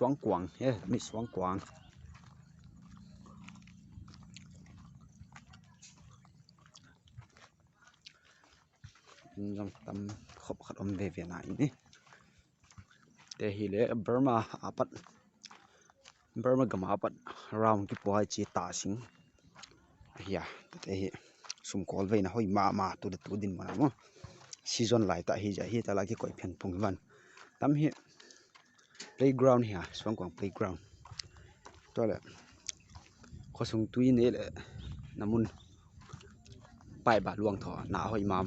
SUONGKUONG mi SUONGKUONG trong tâm khop khat om ve ve na ini te hi le Burma apat Burma gama apat round ki po chi ta sing ya te hi sum kol ve na hoi ma tu din ma mo season lai ta hi ja hi ta la ki koi phen pung van tam hi playground hi SUONGKUONG playground to le khosung tui ne le namun pai ba luang tho na hoi ma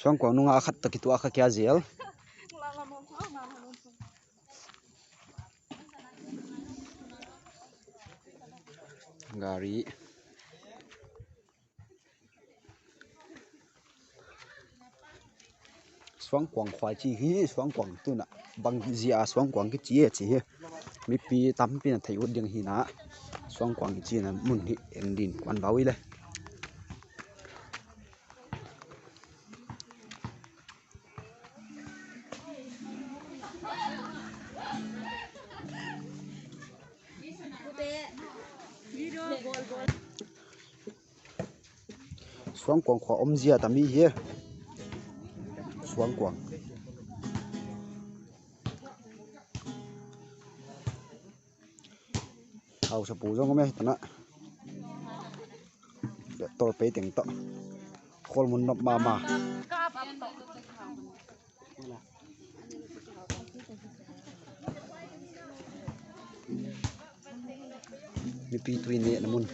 SUONGKUONG nunga khat takitu akha kya zel gari SUONGKUONG khwai chi hi SUONGKUONG tu na bang zia SUONGKUONG ki chi mi pi tam pi na thai ud ding hi na SUONGKUONG chi na mun hi endin kwan bawi le SUONGKUONG khwa om zia ta mi hi SUONGKUONG hau sa pu jong me tana de tor pe teng to khol mun nop ma mi pi tui ne namun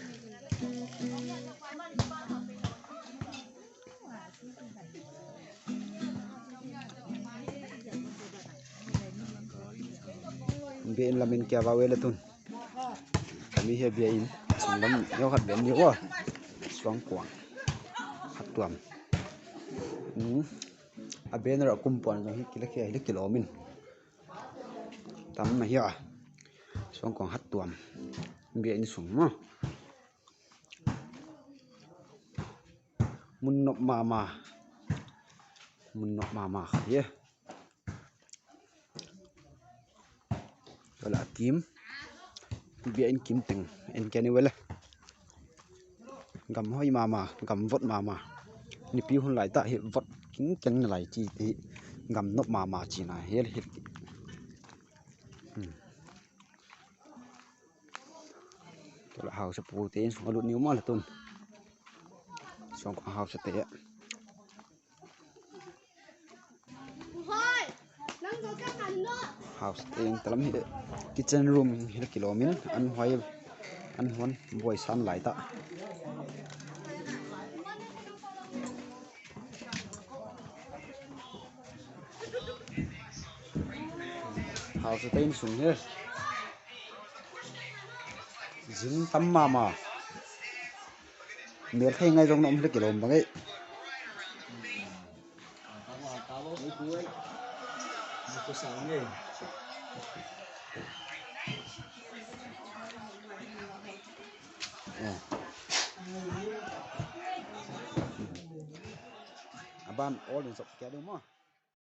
ben lamin kya ba wele tun kami he bia in sunglam yo khat ben ni wa SUONGKUONG hatuam a banner akum pon hi kilakhe hi kilomin tam ma hi a SUONGKUONG hatuam bia in sung ma mun nop ma ye wala kim bia in kim teng en kani wala gam hoi gam vot ni pi hun lai ta hi vot king chang lai chi ti gam nop chi na hel hit to la house pu te in alut niu ma la tun SUONGKUONG house te house te talam hi kitchen room hi kilomin an hon boy san lai ta house te in sung he jin tam ma mer thai ngai jong nom hi kilom bangai aban all in sop kya do mo